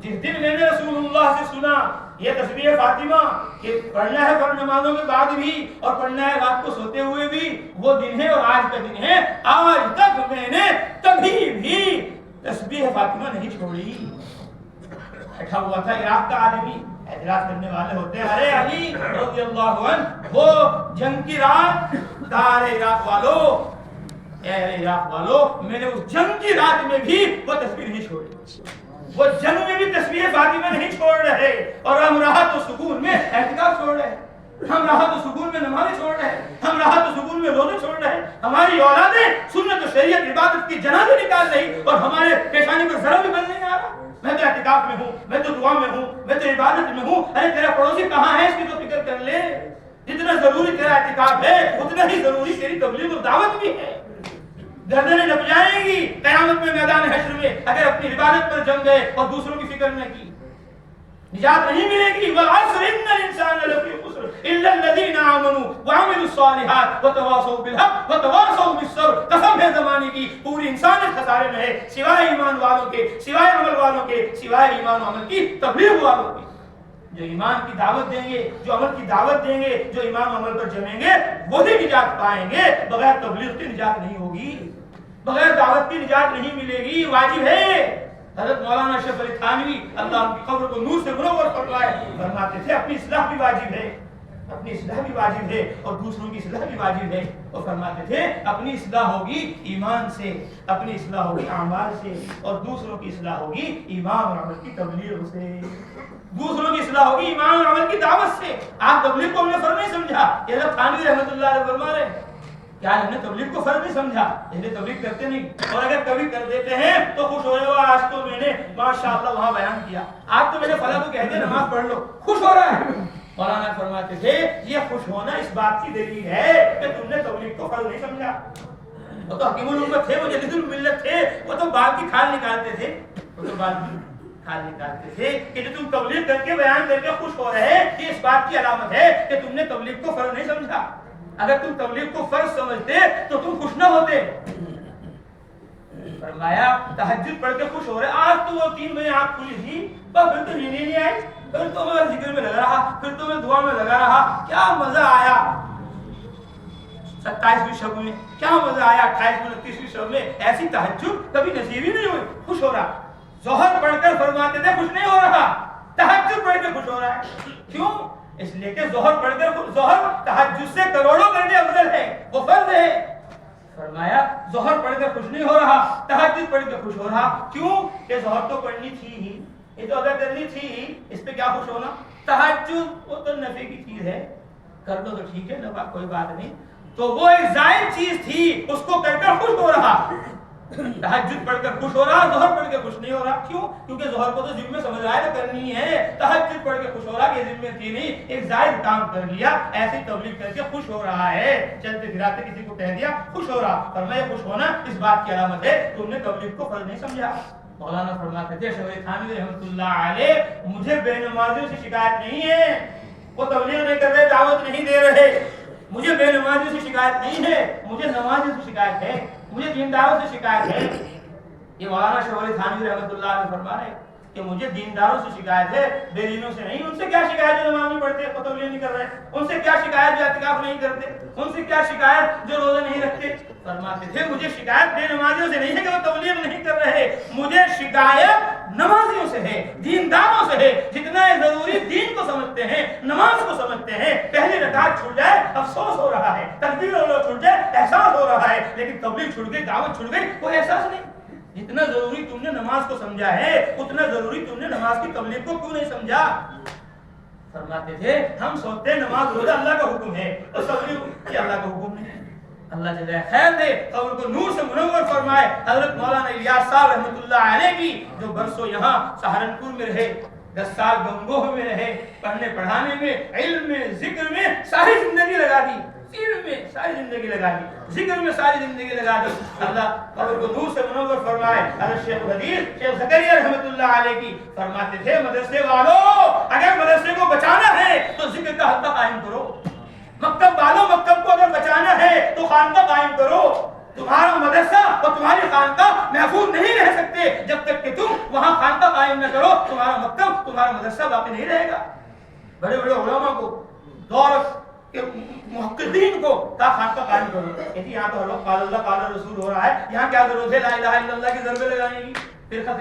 جس دن میں نے رسول اللہ سے سنا یہ تسبیح فاطمہ کہ پڑھنا ہے فرض نمازوں کے بعد بھی اور پڑھنا ہے رات کو سوتے ہوئے بھی، وہ دن ہے اور آج کا دن ہے، آج تک میں نے کبھی بھی تسبیح فاطمہ نہیں چھوڑی۔ بیٹھا ہوا تھا عراق کا آدمی، اعتراض کرنے والے ہوتے ہیں، ارے علی رضی اللہ عنہ وہ جنگ کی رات، دار عراق والو، اے عراق والو، میں نے اس جنگ کی رات میں بھی وہ تسبیح نہیں چھوڑی، وہ جنگ میں بھی تسبیح فاطمہ نہیں چھوڑ رہے، اور ہم راحت و سکون میں اعتکاف چھوڑ رہے، ہم راحت و سکون میں نمازیں چھوڑ رہے، ہم راحت و سکون میں روزے چھوڑ رہے، ہماری اولادیں سنت و شریعت عبادت کی جنازے نکال رہی اور ہمارے پیشانی پر ذرا بھی بل نہیں آ رہا۔ میں تو اعتکاف میں ہوں، میں تو دعا میں ہوں، میں تو عبادت میں ہوں۔ ارے تیرا پڑوسی کہاں ہے اس کی تو فکر کر لے۔ جتنا ضروری تیرا اعتکاف ہے اتنا ہی ضروری تیری تبلیغ اور دعوت بھی ہے۔ گردنیں نپ جائیں گی قیامت میں میدان حشر میں اگر اپنی عبادت پر جم گئے اور دوسروں کی فکر نہ کی، نجات نہیں ملے گی۔ والعصر ان الانسان لفی خسر الا الذین آمنوا وعملوا الصالحات وتواصوا بالحق وتواصوا بالصبر۔ قسم ہے زمانے کی، پوری انسانیت خسارے میں ہے سوائے ایمان والوں کے، سوائے عمل والوں کے، سوائے ایمان و عمل کی تبلیغ والوں کے۔ جو ایمان کی دعوت دیں گے، جو عمل کی دعوت دیں گے، جو ایمان و عمل پر جمیں گے، وہی نجات پائیں گے۔ بغیر تبلیغ کی نجات نہیں ہوگی، بغیر دعوت کی نجات نہیں ملے گی۔ واجب ہے۔ حضرت مولانا اشرف علی تھانوی اللہ ان کی قبر کو نور سے منور فرمائے، فرماتے تھے اپنی اصلاح بھی واجب ہے، اپنی اصلاح بھی واجب ہے اور دوسروں کی اصلاح بھی واجب ہے۔ اور فرماتے تھے اپنی اصلاح ہوگی ایمان سے، اپنی اصلاح ہوگی اعمال سے، اور دوسروں کی اصلاح ہوگی ایمان اور عمل کی تبلیغ سے، دوسروں کی اصلاح ہوگی ایمان اور عمل کی دعوت سے۔ آپ تبلیغ کو ہم نے فرض نہیں سمجھا، یہ حضرت تھانوی رحمۃ اللہ علیہ فرما رہے ہیں، کیا ہم نے تبلیغ کو فرض نہیں سمجھا، یہ تبلیغ کرتے نہیں، اور اگر کبھی کر دیتے ہیں تو خوش ہو رہے ہو، آج تو میں نے ماشاءاللہ وہاں بیان کیا، آج تو میں نے فلاں کو کہہ دیا نماز پڑھ لو، خوش ہو رہا ہے۔ مولانا فرماتے تھے یہ خوش ہونا اس بات کی دلیل ہے کہ تم نے تبلیغ کو فرض نہیں سمجھا۔ وہ تو حکیم الامت تھے، وہ جدید الملت تھے، وہ تو بال کی کھال نکالتے تھے، وہ تو بال کی کھال نکالتے تھے کہ جو تم تبلیغ کر کے بیان کر کے خوش ہو رہے ہیں، یہ اس بات کی علامت ہے کہ تم نے تبلیغ کو فرض نہیں سمجھا۔ اگر تم تبلیغ کو فرض سمجھتے تو تم خوش نہ ہوتے۔ فرمایا تہجد پڑھ کے خوش ہو رہے، آج تو وہ 3 بجے آنکھ کھلی تھی، پھر تو نیند نہیں آئی، پھر تو میں ذکر میں لگا رہا، پھر تو میں دعا میں لگا رہا، کیا مزہ آیا 27ویں شب میں، کیا مزہ آیا 28ویں 29ویں شب میں۔ ایسی تہجد کبھی نصیب ہی نہیں ہوئی، خوش ہو رہا۔ ظہر پڑھ کر فرماتے تھے خوش نہیں ہو رہا، تہجد پڑھ کے خوش ہو رہا ہے۔ کیوں؟ اس لیے کہ ظہر پڑھ کر ظہر تہجد سے کروڑوں درجے افضل ہے، وہ فرض ہے۔ فرمایا ظہر پڑھ کر خوش نہیں ہو رہا، تہجد پڑھ کے خوش ہو رہا۔ کیوں؟ کہ ظہر تو پڑھنی تھی ہی، یہ تو ادا کرنی تھی ہی، اس پہ کیا خوش ہونا؟ تہجد وہ تو نفع کی چیز ہے، کر دو تو ٹھیک ہے، نفع کوئی بات نہیں، تو وہ ایک زائد چیز تھی، اس کو کر کر خوش ہو رہا۔ تہجد پڑھ کر خوش ہو رہا، ظہر پڑھ کے خوش نہیں ہو رہا۔ کیوں؟ کیونکہ ظہر کو تو ذمہ سمجھ رہا ہے تو کرنی ہے، تہجد پڑھ کے خوش ہو رہا کہ یہ ذمہ تھی نہیں، ایک زائد کام کر لیا، ایسی تبلیغ کر کے خوش ہو رہا ہے، چلتے پھراتے کسی کو کہہ دیا خوش ہو رہا۔ فرمایا خوش ہونا اس بات کی علامت ہے تم نے تبلیغ کو فرض نہیں سمجھا۔ مولانا فرماتے تھے اشرف علی تھانوی رحمۃ اللہ علیہ، مجھے بے نمازیوں سے شکایت نہیں ہے، وہ تبلیغ نہیں کر رہے، دعوت نہیں دے رہے، مجھے بے نمازیوں سے شکایت نہیں ہے، مجھے نمازیوں سے شکایت ہے، مجھے دینداروں سے شکایت ہے۔ یہ مولانا اشرف علی تھانوی رحمۃ اللہ علیہ فرما رہے کہ مجھے دینداروں سے شکایت ہے، بے دینوں سے نہیں۔ ان سے کیا شکایت جو نماز نہیں پڑھتے، تبلیغ نہیں کر رہے، ان سے کیا شکایت جو اعتکاف نہیں کرتے، ان سے کیا شکایت جو روزہ نہیں رکھتے۔ فرماتے تھے مجھے شکایت بے نمازیوں سے نہیں ہے کہ وہ تبلیغ نہیں کر رہے، مجھے شکایت نمازیوں سے ہے، دینداروں سے ہے، جتنا ضروری دین کو سمجھتے ہیں، نماز کو سمجھتے ہیں۔ پہلی رکعت چھوٹ جائے افسوس ہو رہا ہے، تکبیر اللہ چھوٹ جائے احساس ہو رہا ہے، لیکن تبلیغ چھوٹ گئی، دعوت چھوٹ گئی، کوئی احساس نہیں۔ جتنا ضروری تم نے نماز کو سمجھا ہے اتنا ضروری تم نے نماز کی تبلیغ کو کیوں نہیں سمجھا؟ فرماتے تھے ہم سوچتے ہیں نماز روزہ اللہ کا حکم ہے اور تبلیغ یہ اللہ کا حکم نہیں ہے۔ اللہ جزائے خیر دے، قبر کو نور سے منور فرمائے۔ حضرت مولانا الیاس صاحب رحمۃ اللہ علیہ کی جو برسوں یہاں سہارنپور میں رہے، 10 سال گنگوہ میں رہے، پڑھنے پڑھانے میں، علم میں، ذکر میں ساری زندگی لگا دی، علم میں ساری زندگی لگا دی، ذکر میں ساری زندگی لگا دی۔ اللہ قبر کو نور سے منور فرمائے۔ حضرت شیخ الحدیث شیخ زکریا رحمۃ اللہ علیہ کی فرماتے تھے مدرسے والوں اگر مدرسے کو بچانا ہے تو ذکر کا حلقہ قائم کرو، مکتب والوں مکتب کو اگر بچانا ہے تو خانقاہ قائم کرو، تمہارا مدرسہ اور تمہاری خانقاہ محفوظ نہیں رہ سکتے جب تک کہ تم وہاں خانقاہ قائم نہ کرو. تمہارا مکتب تمہارا مدرسہ باقی نہیں رہے گا. بڑے بڑے علماء کو دور کے محققین کو خانقاہ قائم کرو. کہ یہاں تو قال اللہ قال رسول ہو رہا ہے, یہاں کیا ضرورت ہے لا الہ الا اللہ کی ضربے لگانے کی. پھر خط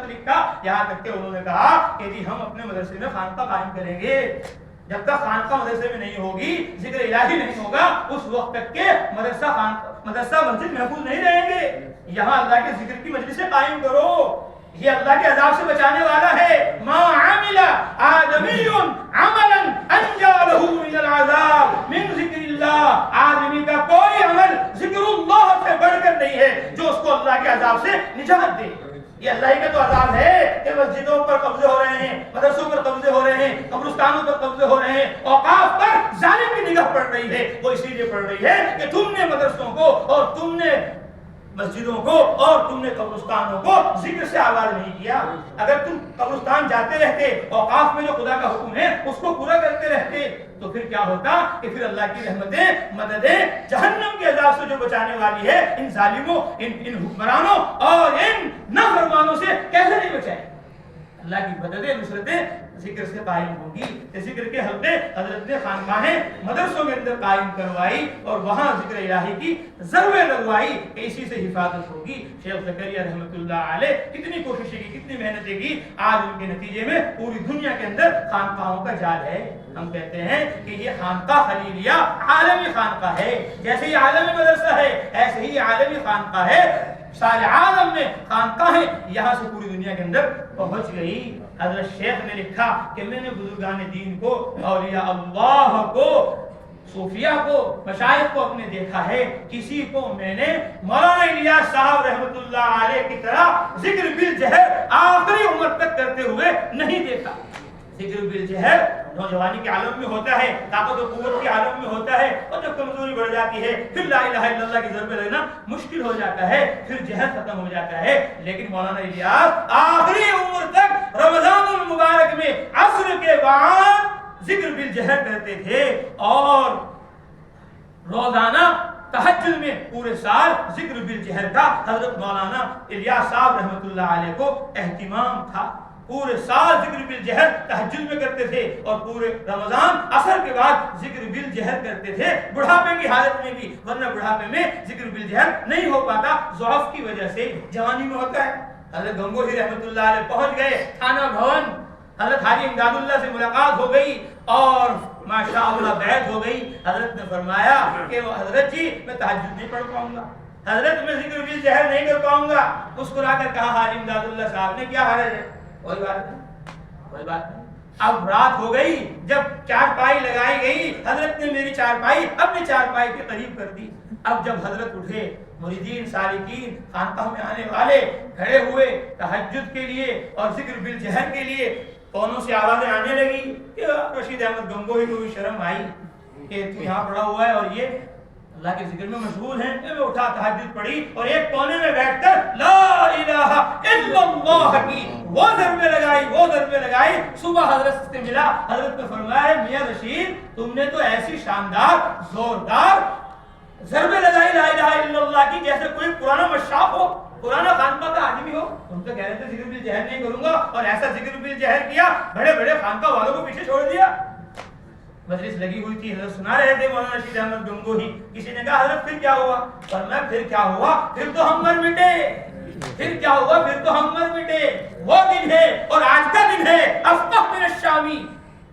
لکھا, یہاں تک کہ انہوں نے کہا کہ جی ہم اپنے مدرسے میں خانقاہ قائم کریں گے. جب تک خانقاہ مدرسے میں نہیں ہوگی, ذکر الہی نہیں ہوگا, اس وقت تک کے مدرسہ مسجد محفوظ نہیں رہیں گے. یہاں اللہ کے ذکر کی مجلسیں قائم کرو, یہ اللہ کے عذاب سے بچانے والا ہے. ما عمل آدمی عملا انجا له من العذاب من ذکر اللہ. آدمی کا کوئی عمل ذکر اللہ سے بڑھ کر نہیں ہے جو اس کو اللہ کے عذاب سے نجات دے. یہ اللہ ہی کا تو عذاب ہے کہ مسجدوں پر قبضے ہو رہے ہیں, مدرسوں پر قبضے ہو رہے ہیں, قبرستانوں پر قبضے ہو رہے ہیں, اوقاف پر ظالم کی نگاہ پڑ رہی ہے. وہ اسی لیے پڑ رہی ہے کہ تم نے مدرسوں کو اور تم نے مسجدوں کو اور تم نے قبرستانوں کو ذکر سے آواز نہیں کیا. اگر تم قبرستان جاتے رہتے, اوقاف میں جو خدا کا حکم ہے اس کو پورا کرتے رہتے, تو پھر کیا ہوتا کہ پھر اللہ کی رحمتیں, مددیں جہنم کے عذاب سے جو بچانے والی ہے ان ظالموں, ان حکمرانوں اور ان نافرمانوں سے کیسے نہیں بچائے. اللہ کی مددیں, نصرتیں ذکر سے قائم ہوگی. ذکر کے حلقے حضرت نے خانقاہیں مدرسوں کے اندر قائم کروائی اور وہاں ذکر الہی کی ضربیں لگوائی کہ اسی سے حفاظت ہوگی. شیخ زکریا رحمۃ اللہ علیہ کتنی کوششیں کی, کتنی محنتیں کی, آج ان کے نتیجے میں پوری دنیا کے اندر خانقاہوں کا جال ہے. ہم کہتے ہیں کہ یہ خانقاہ خلیلیہ عالمی خانقاہ ہے. جیسے یہ عالمی مدرسہ ہے ایسے ہی عالمی خانقاہ ہے. سارے عالم میں خانقاہیں یہاں سے پوری دنیا کے اندر پہنچ گئی. حضرت شیخ نے لکھا کہ میں نے بزرگان دین کو, اولیاء اللہ کو, صوفیہ کو, مشائخ کو اپنے دیکھا ہے, کسی کو میں نے مولانا الیاس صاحب رحمۃ اللہ علیہ کی طرح ذکر بالجہر آخری عمر تک کرتے ہوئے نہیں دیکھا. ذکر بالجہر نوجوانی کے عالم میں ہوتا ہے, طاقت و قوت کے عالم میں ہوتا ہے, اور جب کمزوری بڑھ جاتی ہے پھر لا الہ الا اللہ کی ضربے لگنا مشکل ہو جاتا ہے, پھر جہر ختم ہو جاتا ہے. لیکن مولانا الیاس آخری عمر تک رمضان المبارک میں عصر کے بعد ذکر بالجہر کرتے تھے, اور روزانہ تہجد میں پورے سال ذکر بالجہر کا حضرت مولانا الیاس صاحب رحمۃ اللہ علیہ کو اہتمام تھا. پورے سال ذکر بالجہر تہجد میں کرتے تھے, اور پورے رمضان عصر کے بعد ذکر بالجہر کرتے تھے, بڑھاپے کی حالت میں بھی, ورنہ بڑھاپے میں ذکر بالجہر نہیں ہو پاتا ضعف کی وجہ سے, جوانی میں ہوتا ہے. حضرت گنگوہی رحمۃ اللہ علیہ پہنچ گئے تھانہ بھون, حضرت حاجی امداد اللہ سے ملاقات ہو گئی اور ماشاء اللہ بیعت ہو گئی. حضرت نے فرمایا کہ حضرت جی میں تہجد نہیں پڑھ پاؤں گا, حضرت میں ذکر بالجہر نہیں کر پاؤں گا. مسکرا کر کہا حاجی امداد اللہ صاحب نے کیا حرج ہے, کوئی بات نہیں. اب رات ہو گئی, جب چارپائی لگائی گئی, حضرت نے میری چارپائی اپنی چارپائی کے قریب کر دی. اب جب حضرت اٹھے, مریدین سالکین خانقاہ میں آنے والے کھڑے ہوئے تہجد کے لیے اور ذکر بالجہر کے لیے, کونوں سے آوازیں آنے لگی کہ رشید احمد گنگوہی کو بھی شرم آئی کہ تو یہاں پڑا ہوا ہے اور یہ اللہ کے ذکر میں مشغول ہیں. میں اٹھا تہجد پڑھی اور ایک کونے میں بیٹھ کر لا الہ الا اللہ کی وہ ضربے لگائی. صبح حضرت سے ملا, حضرت نے فرمایا میاں رشید تم نے تو ایسی شاندار زوردار ضربے لگائی لا الہ الا اللہ کی جیسے کوئی پرانا مشاق ہو, پرانا خانقاہ کا آدمی ہو. تم تو کہہ رہے تھے ذکر بالجہر نہیں کروں گا, اور ایسا ذکر بالجہر کیا, بڑے بڑے خانقاہ والوں کو پیچھے چھوڑ دیا. مجلس لگی ہوئی تھی, حضرت سنا رہے تھے مولانا رشید احمد گنگوہی. کسی نے کہا حضرت پھر کیا ہوا, فرمایا پھر کیا ہوا, پھر تو ہم مر مٹے. پھر کیا ہوا, پھر تو ہم مر مٹے. وہ دن ہے اور آج کا دن ہے افقہ من الشامی,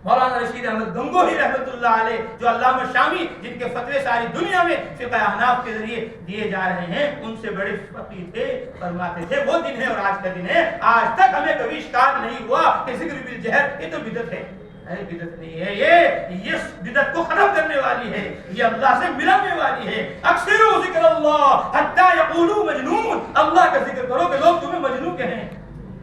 مولانا رشید احمد گنگوہی رحمۃ اللہ علیہ, جو علامہ شامی جن کے فتوے ساری دنیا میں فقہ احناف کے ذریعے دیے جا رہے ہیں, ان سے بڑے فقیہ تھے. فرماتے تھے وہ دن ہے اور آج کا دن ہے, آج تک ہمیں کبھی اشکال نہیں ہوا کہ ذکر بالجہر یہ تو بدعت ہے. بدعت نہیں ہے, یہ بدعت کو ختم کرنے والی ہے, یہ اللہ سے ملانے والی ہے. اکثروا ذکر اللہ حتی یقولوا مجنون, اللہ کا ذکر کرو کہ لوگ تمہیں مجنون کہیں.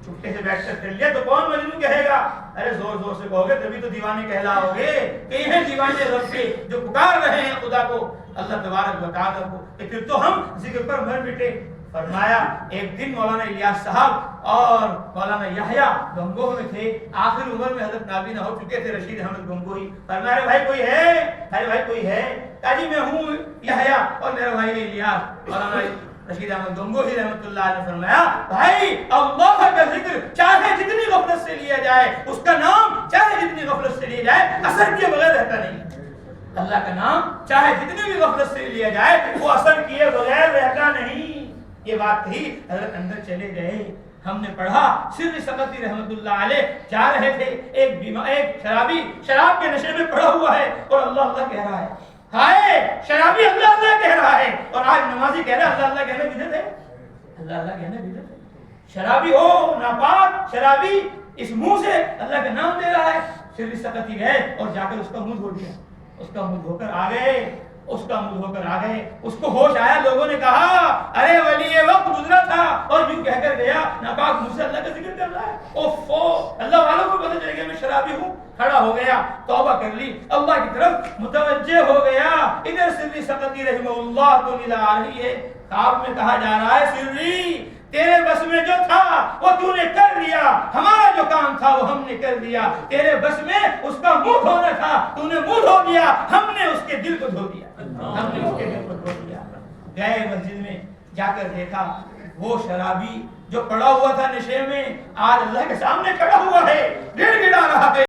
چھپکے سے بیٹھ کر کر لیا تو کون مجنون کہے گا, ارے زور زور سے کہو گے تبھی تو دیوانے کہلاؤ گے. کہ یہ دیوانے رب کے جو پکار رہے ہیں خدا کو, اللہ تبارک و تعالیٰ کو, کہ پھر تو ہم ذکر پر مر مٹے. فرمایا ایک دن مولانا الیاس صاحب اور مولانا یحییٰ گنگوہ میں تھے، آخر عمر میں حضرت نابینا ہو چکے تھے رشید احمد گنگوہی۔ فرمایا ارے بھائی کوئی ہے، ارے بھائی کوئی ہے؟ کہا جی میں ہوں یحییٰ اور میرا بھائی الیاس۔ مولانا رشید احمد گنگوہی رحمۃ اللہ علیہ نے فرمایا بھائی اللہ کا ذکر چاہے جتنی غفلت سے لیا جائے، اس کا نام چاہے جتنی غفلت سے لیا جائے اثر کیے بغیر رہتا نہیں۔ اللہ کا نام چاہے جتنی بھی غفلت سے لیا جائے وہ اثر کیے بغیر رہتا نہیں۔ یہ بات کہی حضرت اندر چلے گئے۔ ہم نے پڑھا سر سقطی رحمت اللہ علیہ جا رہے تھے، ایک شرابی شراب کے نشے میں پڑا ہوا ہے اور اللہ اللہ کہہ رہا ہے۔ ہائے شرابی اللہ اللہ کہہ رہا ہے اور آج نمازی کہہ رہا ہے اللہ اللہ کہنا بدعت ہے، اللہ اللہ کہنا بدعت ہے۔ شرابی ہو ناپاک شرابی اس منہ سے اللہ کا نام لے رہا ہے۔ سر سقطی گئے اور جا کر اس کا منہ دھو دیا، اس کا منہ دھو کر آ گئے، اس کا منہ دھو کر آ گئے۔ اس کو ہوش آیا، لوگوں نے کہا ارے ولی وقت گزرا تھا اور یوں کہہ کر گیا ناپاک منہ سے اللہ کا ذکر کر رہا ہے۔ اوفو اللہ والوں کو پتہ چل گیا میں شرابی ہوں۔ کھڑا ہو گیا، توبہ کر لی، اللہ کی طرف متوجہ ہو گیا۔ ادھر سری سقطی رحمہ اللہ تو ندا آ رہی ہے، خواب میں کہا جا رہا ہے سری تیرے بس میں جو تھا وہ تو نے کر لیا، ہمارا جو کام تھا وہ ہم نے کر دیا۔ تیرے بس میں اس کا منہ دھونا تھا، تو نے منہ دھو دیا، ہم نے اس کے دل کو دھو دیا، ہم نے اس کے دل کو دھو دیا۔ گئے مسجد میں، جا کر دیکھا وہ شرابی جو پڑا ہوا تھا نشے میں آج اللہ کے سامنے کھڑا ہوا ہے، گڑ گڑا رہا ہے۔